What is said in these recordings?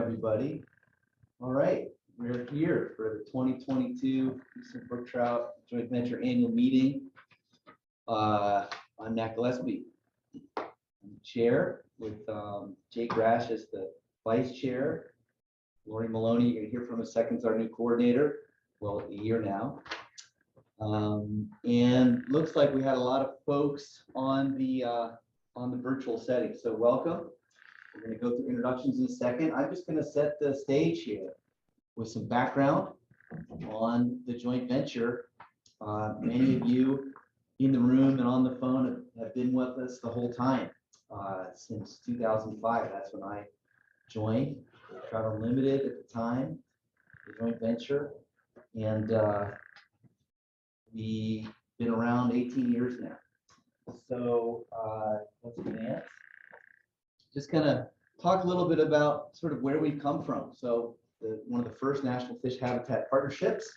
everybody. All right, we're here for the 2022 Eastern Brook Trout Joint Venture Annual Meeting. I'm Matt Gillespie. I'm the chair with Jake Rash as the vice chair. Lori Maloney, you're gonna hear from a second, our new coordinator. Well, a year now. And looks like we had a lot of folks on the virtual setting. So welcome. We're going to go through introductions in a second. I'm just going to set the stage here with some background on the joint venture. Many of you in the room and on the phone have been with us the whole time since 2005. That's when I joined Trout Unlimited at the time, the joint venture, and we've been around 18 years now. So let's advance. Just kind of talk a little bit about sort of where we've come from. So one of the first national fish habitat partnerships.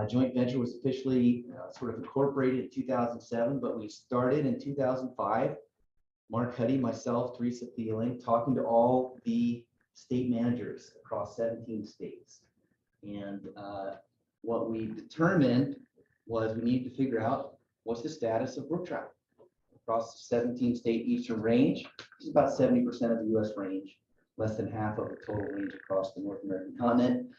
Joint venture was officially sort of incorporated in 2007, but we started in 2005. Mark Huddy, myself, Teresa Thieling, talking to all the state managers across 17 states. And what we determined was we needed to figure out what's the status of brook trout across the 17-state eastern range, which is about 70% of the U.S. range, less than half of the total range across the North American continent.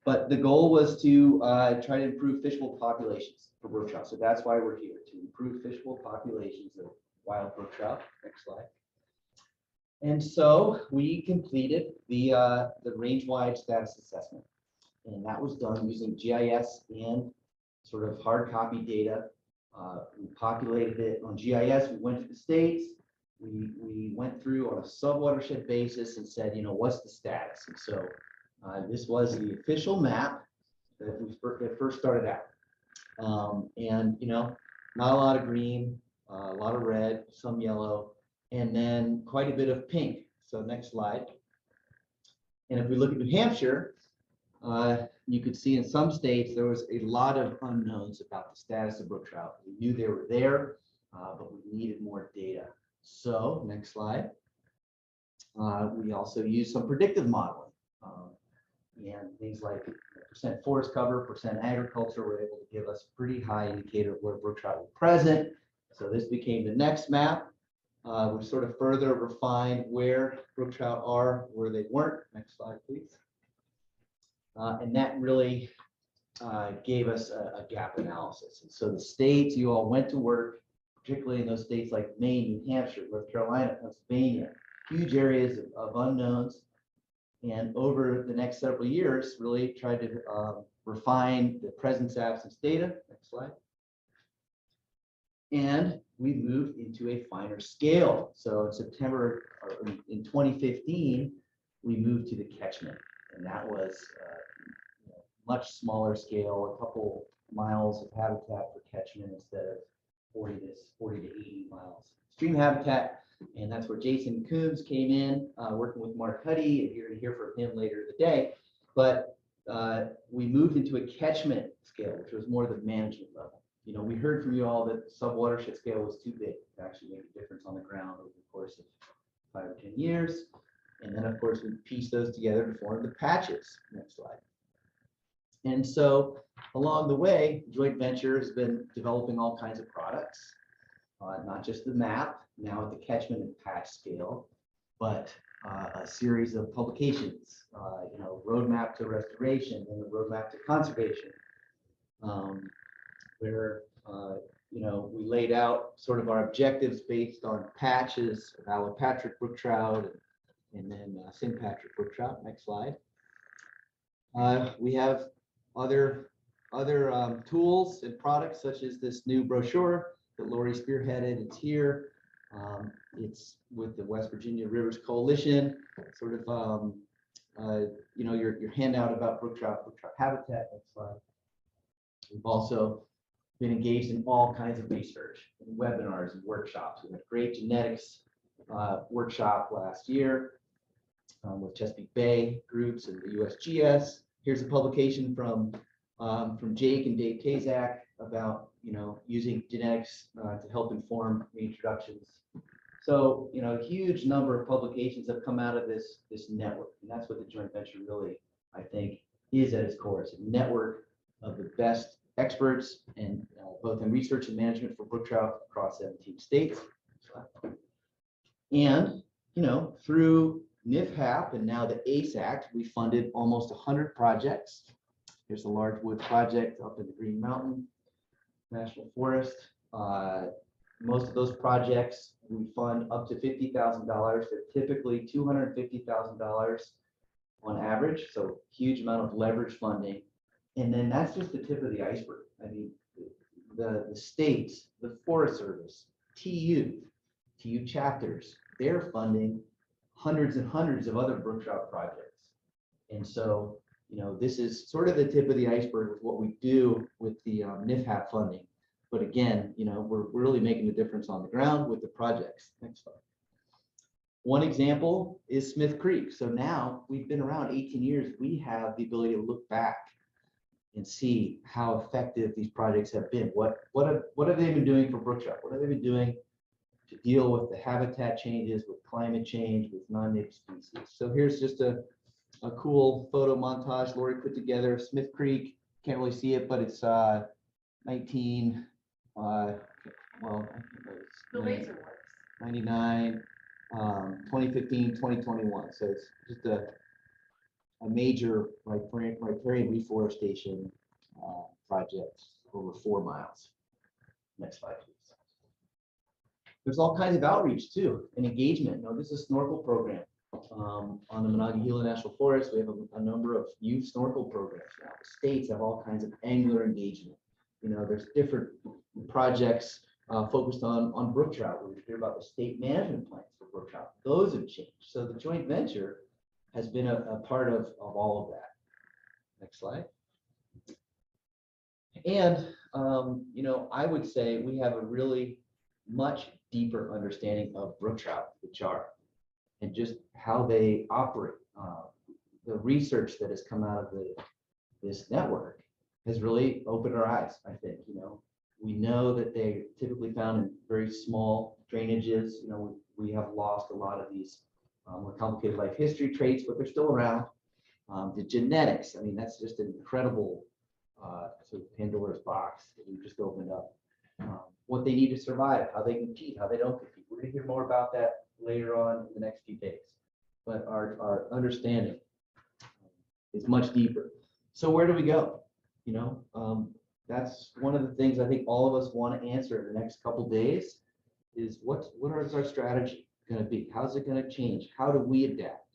But the goal was to try to improve fishable populations for brook trout. So that's why we're here, to improve fishable populations of wild brook trout. Next slide. And so we completed the range-wide status assessment. And that was done using GIS and sort of hard copy data. We populated it on GIS. We went to the states. We went through on a sub-watershed basis and said, what's the status? And so this was the official map that we first started out. And not a lot of green, a lot of red, some yellow, and then quite a bit of pink. So next slide. And if we look at New Hampshire, you could see in some states there was a lot of unknowns about the status of brook trout. We knew they were there, but we needed more data. So next slide. We also used some predictive modeling, and things like percent forest cover, percent agriculture were able to give us a pretty high indicator of where brook trout were present. So this became the next map. We sort of further refined where brook trout are, where they weren't. Next slide, please. And that really gave us a gap analysis. And so the states, you all went to work, particularly in those states like Maine, New Hampshire, North Carolina, Pennsylvania, huge areas of unknowns. And over the next several years, really tried to refine the presence absence data. Next slide. And we moved into a finer scale. So in September, or in 2015, we moved to the catchment. And that was much smaller scale, a couple miles of habitat for catchment instead of 40 to 80 miles. Stream habitat, and that's where Jason Coombs came in, working with Mark Huddy, and you're going to hear from him later in the day. But we moved into a catchment scale, which was more the management level. We heard from you all that sub-watershed scale was too big to actually make a difference on the ground over the course of 5 or 10 years. And then, of course, we pieced those together to form the patches. Next slide. And so along the way, joint venture has been developing all kinds of products, not just the map, now at the catchment and patch scale, but a series of publications, roadmap to restoration and the roadmap to conservation, where we laid out sort of our objectives based on patches of allopatric brook trout and then sympatric brook trout. Next slide. We have other tools and products such as this new brochure that Lori spearheaded. It's here. It's with the West Virginia Rivers Coalition. Sort of your handout about brook trout habitat. Next slide. We've also been engaged in all kinds of research, and webinars and workshops. We had a great genetics workshop last year with Chesapeake Bay groups and the USGS. Here's a publication from Jake and Dave Tazak about using genetics to help inform reintroductions. So, a huge number of publications have come out of this network, and that's what the joint venture really, I think, is at its core. It's a network of the best experts and both in research and management for brook trout across 17 states. And, through NIFHAP and now the ACE Act, we funded almost 100 projects. Here's the Large Wood project up in the Green Mountain National Forest. Most of those projects we fund up to $50,000. They're typically $250,000 on average, so huge amount of leverage funding. And then that's just the tip of the iceberg. I mean, the states, the Forest Service, TU chapters, they're funding hundreds and hundreds of other brook trout projects. And so, this is sort of the tip of the iceberg with what we do with the NIFHAP funding. But again, we're really making a difference on the ground with the projects. Next slide. One example is Smith Creek. So now we've been around 18 years. We have the ability to look back and see how effective these projects have been. What have they been doing for brook trout? What have they been doing to deal with the habitat changes, with climate change, with non-native species? So here's just a cool photo montage Lori put together. Smith Creek, can't really see it, but it's 19. Well, The laser works. 99, 2015, 2021. So it's just a major riparian reforestation project over 4 miles. Next slide, please. There's all kinds of outreach too and engagement. This is a snorkel program on the Monongahela National Forest. We have a number of youth snorkel programs now. The states have all kinds of angler engagement. There's different projects focused on brook trout. We hear about the state management plans for brook trout. Those have changed. So the joint venture has been a part of all of that. Next slide. And, I would say we have a really much deeper understanding of brook trout, which are, and just how they operate. The research that has come out of this network has really opened our eyes, I think. We know that they typically found in very small drainages. We have lost a lot of these more complicated life history traits, but they're still around. The genetics, that's just an incredible sort of Pandora's box that we just opened up. What they need to survive, how they compete, how they don't compete. We're going to hear more about that later on in the next few days. But our understanding is much deeper. So where do we go? That's one of the things I think all of us want to answer in the next couple days is what is our strategy going to be? How's it going to change? How do we adapt?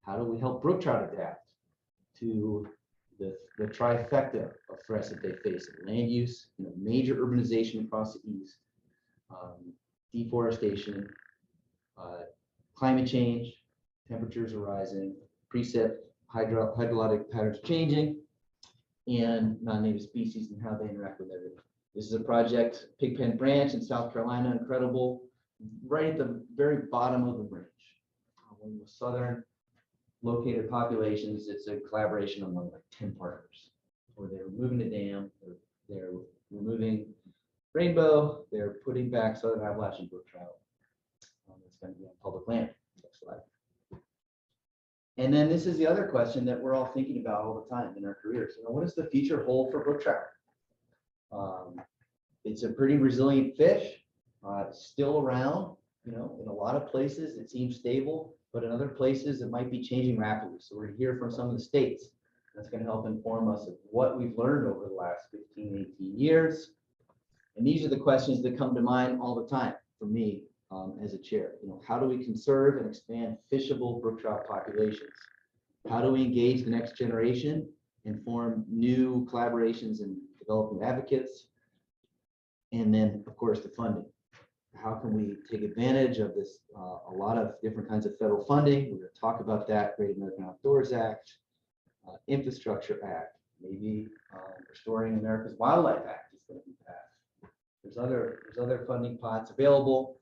How do we help brook trout adapt to the trifecta of threats that they face? Land use, major urbanization across the east, deforestation, climate change, temperatures are rising, precip hydrologic patterns changing, and non-native species and how they interact with everything. This is a project, Pigpen Branch in South Carolina, incredible, right at the very bottom of the range. One of the southern located populations. It's a collaboration among like 10 partners, where they're removing the dam, they're removing rainbow, they're putting back southern Appalachian brook trout. It's going to be on public land. Next slide. And then this is the other question that we're all thinking about all the time in our careers. What does the future hold for brook trout? It's a pretty resilient fish. It's still around. In a lot of places it seems stable, but in other places it might be changing rapidly. So we're going to hear from some of the states. That's going to help inform us of what we've learned over the last 15, 18 years. And these are the questions that come to mind all the time for me as a chair. How do we conserve and expand fishable brook trout populations? How do we engage the next generation and form new collaborations and development advocates? And then, of course, the funding. How can we take advantage of this? A lot of different kinds of federal funding. We're going to talk about that. Great American Outdoors Act, Infrastructure Act, maybe Restoring America's Wildlife Act is going to be passed. There's other funding pots available,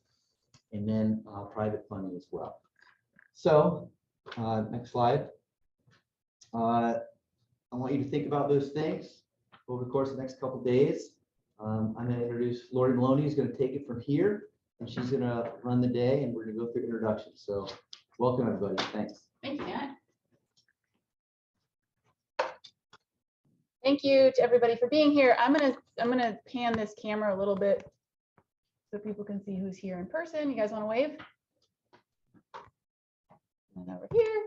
and then private funding as well. So next slide. I want you to think about those things over the course of the next couple of days. I'm going to introduce Lori Maloney, who's going to take it from here. and she's gonna run the day, and we're gonna go through introductions. So welcome, everybody. Thanks. Thank you, Matt. Thank you to everybody for being here. I'm gonna pan this camera a little bit so people can see who's here in person. You guys want to wave? And over here.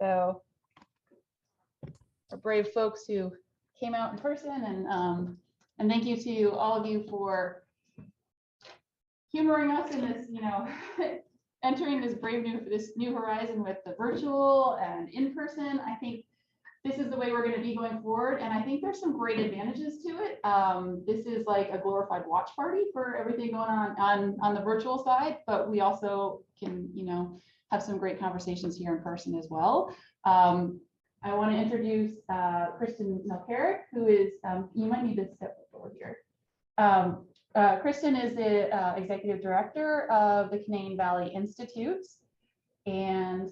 So our brave folks who came out in person, and thank you to all of you for humoring us in this, entering this new horizon with the virtual and in person. I think this is the way we're going to be going forward, and I think there's some great advantages to it. This is like a glorified watch party for everything going on the virtual side, but we also can, have some great conversations here in person as well. I want to introduce Kristen Melkerick, who is, you might need to step forward here. Kristen is the executive director of the Canadian Valley Institute, and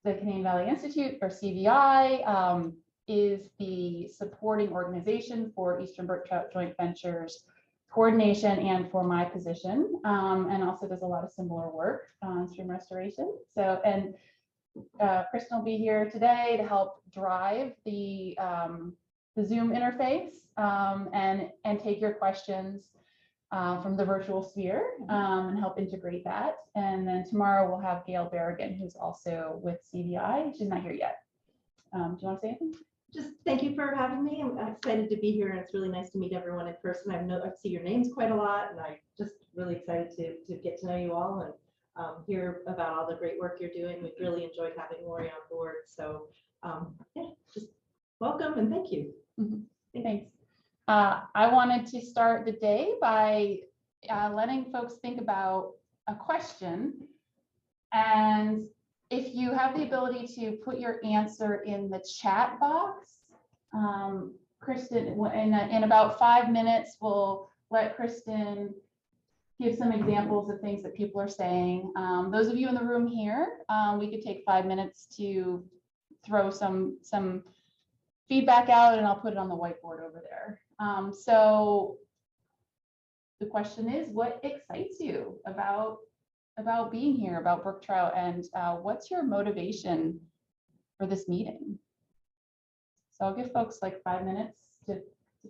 the Canadian Valley Institute, or CVI, is the supporting organization for Eastern Brook Trout Joint Ventures coordination and for my position, and also does a lot of similar work on stream restoration. So, and Kristen will be here today to help drive the Zoom interface and take your questions from the virtual sphere and help integrate that. And then tomorrow we'll have Gail Berrigan, who's also with CVI. She's not here yet. Do you want to say anything? Just thank you for having me. I'm excited to be here, and it's really nice to meet everyone in person. I see your names quite a lot, and I'm just really excited to get to know you all and hear about all the great work you're doing. We've really enjoyed having Lori on board. So yeah, just welcome and thank you. Mm-hmm. Thanks. I wanted to start the day by letting folks think about a question. And if you have the ability to put your answer in the chat box, Kristen, in about 5 minutes, we'll let Kristen give some examples of things that people are saying. Those of you in the room here, we could take 5 minutes to throw some feedback out, and I'll put it on the whiteboard over there. So the question is, what excites you about being here, about brook trout, and what's your motivation for this meeting? So I'll give folks like 5 minutes to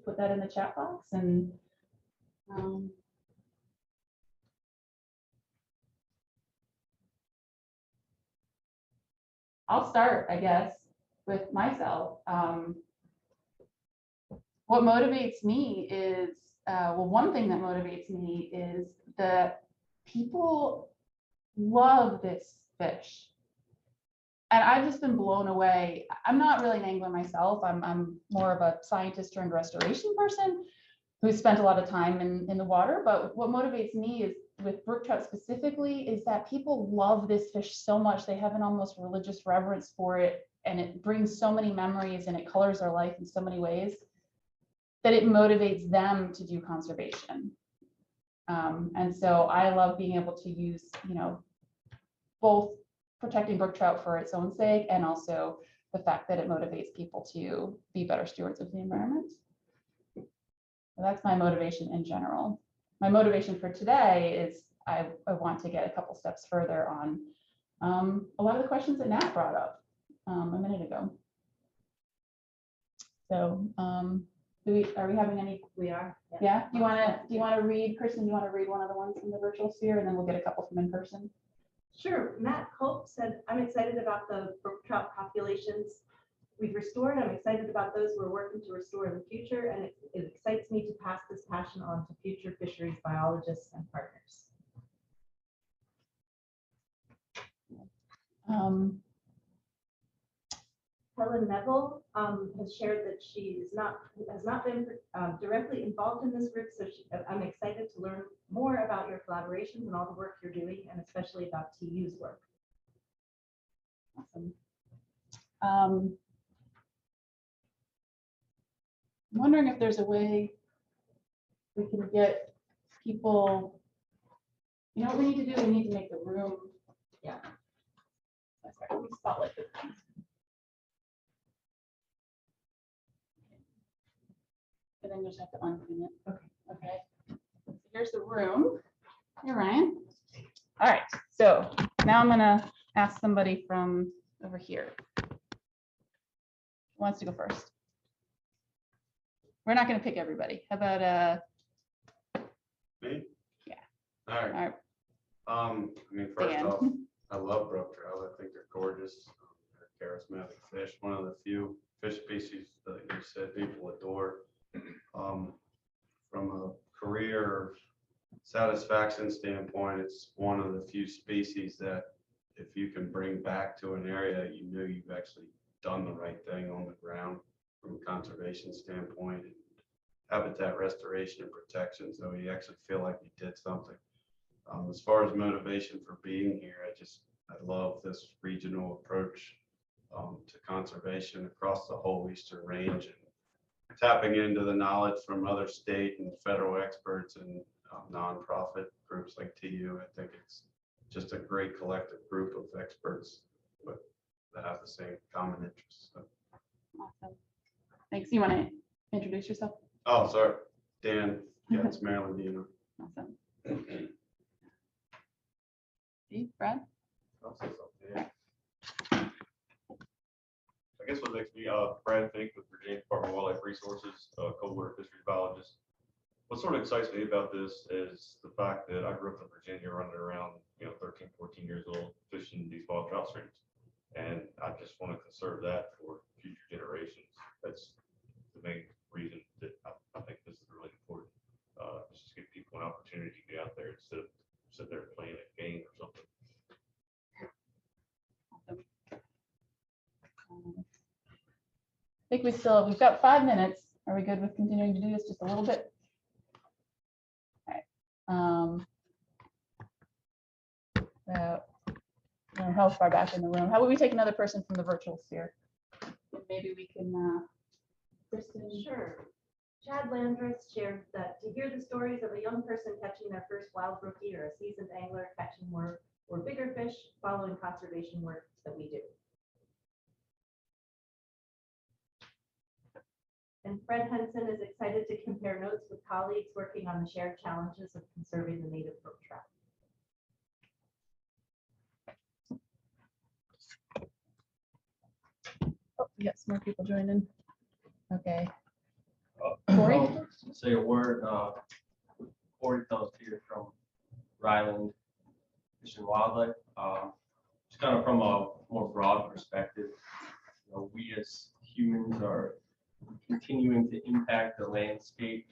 put that in the chat box, and I'll start, I guess, with myself. What motivates me is, well, one thing that motivates me is that people love this fish. And I've just been blown away. I'm not really an angler myself. I'm more of a scientist turned restoration person who spent a lot of time in the water. But what motivates me is, with brook trout specifically, is that people love this fish so much. They have an almost religious reverence for it, and it brings so many memories, and it colors their life in so many ways that it motivates them to do conservation. And so I love being able to use, both protecting brook trout for its own sake, and also the fact that it motivates people to be better stewards of the environment. So that's my motivation in general. My motivation for today is I want to get a couple steps further on a lot of the questions that Nat brought up a minute ago. So are we having any? We are. Yeah. Do you want to read, Kristen? Do you want to read one of the ones from the virtual sphere, and then we'll get a couple from in person? Sure. Matt Culp said, I'm excited about the brook trout populations we've restored. I'm excited about those we're working to restore in the future, and it excites me to pass this passion on to future fisheries biologists and partners. Helen Neville has shared that she has not been directly involved in this group, so I'm excited to learn more about your collaborations and all the work you're doing, and especially about TU's work. Awesome. I'm wondering if there's a way we can get people, what we need to do, we need to make the room, yeah. That's right, we spotlight this. And then you just have to unpin it. Okay. So here's the room. You're Ryan. All right, so now I'm gonna ask somebody from over here. Who wants to go first? We're not gonna pick everybody. How about Me? Yeah. All right. all right, I mean, first Dan. off, I love Brook Trout. I think they're gorgeous. They're charismatic fish, one of the few fish species that you said people adore. From a career satisfaction standpoint, it's one of the few species that if you can bring back to an area, you know you've actually done the right thing on the ground from a conservation standpoint, and habitat restoration and protection. So you actually feel like you did something. As far as motivation for being here, I love this regional approach to conservation across the whole Eastern Range, and tapping into the knowledge from other state and federal experts and nonprofit groups like TU. I think it's just a great collective group of experts that have the same common interests. So. Awesome. Thanks. You want to introduce yourself? Oh, sorry, Dan. Yeah, it's Maryland, you Awesome. know. Steve, Brad? I'll say something, yeah. I guess what makes me, Brad Fink with Virginia Department of Wildlife Resources, cold water fisheries biologist. What sort of excites me about this is the fact that I grew up in Virginia running around, 13, 14 years old, fishing these wild trout streams. And I just want to conserve that for future generations. That's the main reason that I think this is really important. Just to give people an opportunity to get out there instead of sitting there playing a game or something. I think we've got 5 minutes. Are we good with continuing to do this just a little bit? All right. So, I don't know how far back in the room. How about we take another person from the virtual sphere? Maybe we can, Kristen. Sure. Chad Landreth shared that to hear the stories of a young person catching their first wild brookie or a seasoned angler catching more or bigger fish following conservation work that we do. And Fred Henson is excited to compare notes with colleagues working on the shared challenges of conserving the native brook trout. Oh, we got some more people joining. Okay. Corey? Corey? I'll say a word. Corey Phillips here from Ryland Fish and Wildlife. Just kind of from a more broad perspective, we as humans are continuing to impact the landscape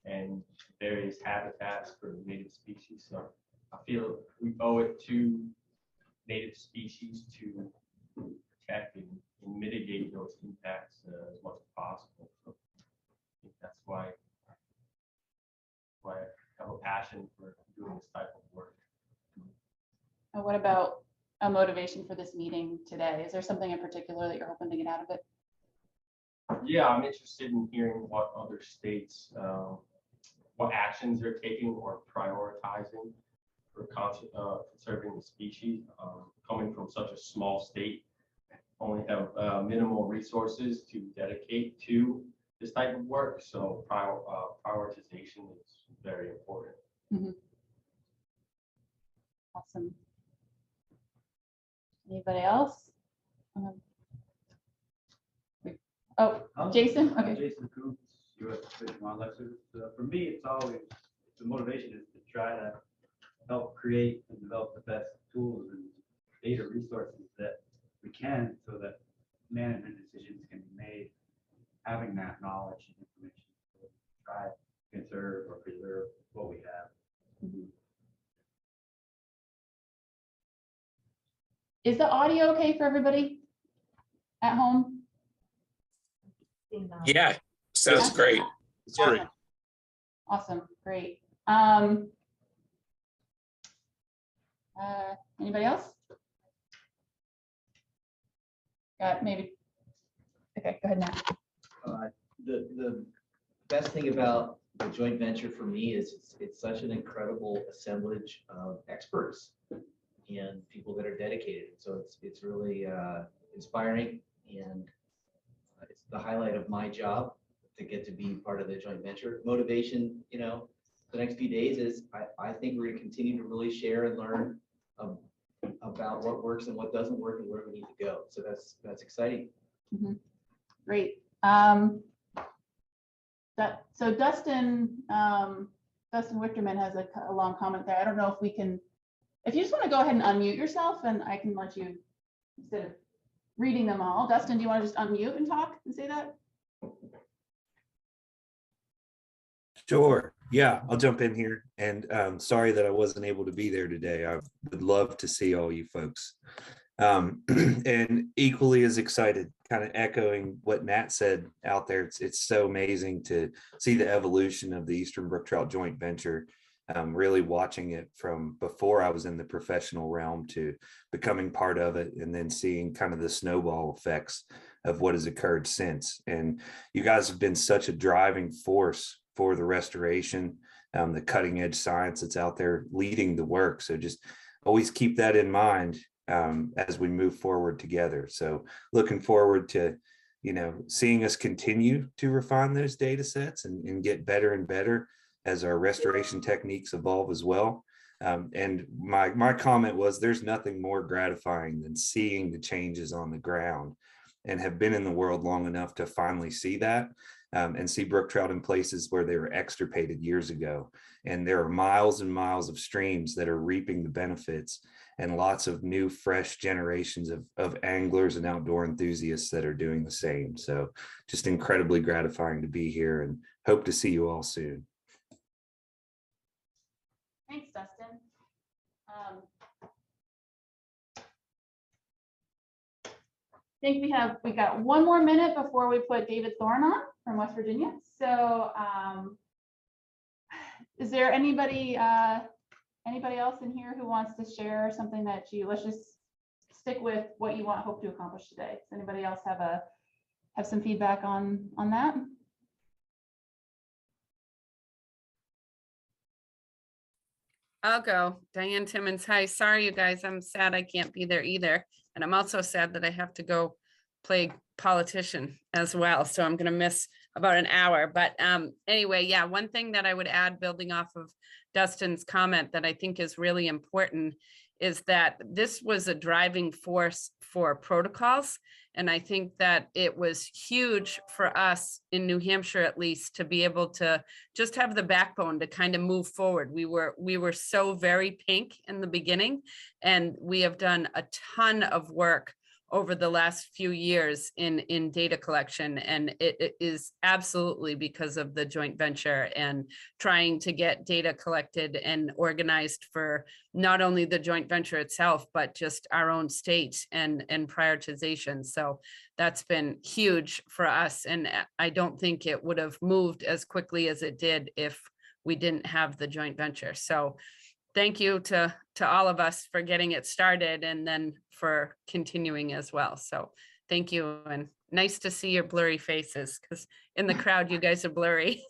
and various habitats for native species. So I feel we owe it to native species to protect and mitigate those impacts as much as possible. So I think that's why I have a passion for doing this type of work. And what about a motivation for this meeting today? Is there something in particular that you're hoping to get out of it? Yeah, I'm interested in hearing what other states, what actions they're taking or prioritizing for conserving the species. Coming from such a small state, only have minimal resources to dedicate to this type of work. So prioritization is very important. Mm-hmm. Awesome. Anybody else? Oh, Jason? Okay. Jason Coombs, U.S. Fish and Wildlife Service. For me, it's always, the motivation is to try to help create and develop the best tools and data resources that we can so that management decisions can be made having that knowledge and information. So try to conserve or preserve what we have. Mm-hmm. Is the audio okay for everybody at home? Yeah, sounds great. It's great. Awesome, great. Anybody else? Got maybe. Okay, go ahead, Matt. The best thing about the joint venture for me is it's such an incredible assemblage of experts and people that are dedicated. So it's really inspiring, and it's the highlight of my job to get to be part of the joint venture. Motivation, the next few days is I think we're gonna continue to really share and learn about what works and what doesn't work and where we need to go. So that's exciting. Great. So Dustin Wichterman has a long comment there. I don't know if we can, if you just want to go ahead and unmute yourself and I can let you, instead of reading them all. Dustin, do you want to just unmute and talk and say that? Sure. Yeah, I'll jump in here. And sorry that I wasn't able to be there today. I would love to see all you folks. And equally as excited, kind of echoing what Matt said out there. It's so amazing to see the evolution of the Eastern Brook Trout joint venture. Really watching it from before I was in the professional realm to becoming part of it, and then seeing kind of the snowball effects of what has occurred since. And you guys have been such a driving force for the restoration, the cutting edge science that's out there leading the work. So just always keep that in mind as we move forward together. So looking forward to, seeing us continue to refine those data sets and get better and better as our restoration techniques evolve as well. And my comment was, there's nothing more gratifying than seeing the changes on the ground, and have been in the world long enough to finally see that. And see brook trout in places where they were extirpated years ago. And there are miles and miles of streams that are reaping the benefits, and lots of new, fresh generations of anglers and outdoor enthusiasts that are doing the same. So just incredibly gratifying to be here, and hope to see you all soon. Thanks, Dustin. I think we got one more minute before we put David Thorne on from West Virginia. So is there anybody else in here who wants to share something that let's just stick with what you hope to accomplish today? Does anybody else have some feedback on that? I'll go. Diane Timmons. Hi, sorry, you guys. I'm sad I can't be there either. And I'm also sad that I have to go play politician as well. So I'm going to miss about an hour. But anyway, yeah, one thing that I would add, building off of Dustin's comment, that I think is really important is that this was a driving force for protocols. And I think that it was huge for us in New Hampshire, at least, to be able to just have the backbone to kind of move forward. We were so very pink in the beginning, and we have done a ton of work over the last few years in data collection. And it is absolutely because of the joint venture and trying to get data collected and organized for not only the joint venture itself, but just our own state and prioritization. So that's been huge for us. And I don't think it would have moved as quickly as it did if we didn't have the joint venture. So thank you to all of us for getting it started, and then for continuing as well. So thank you, and nice to see your blurry faces, because in the crowd, you guys are blurry.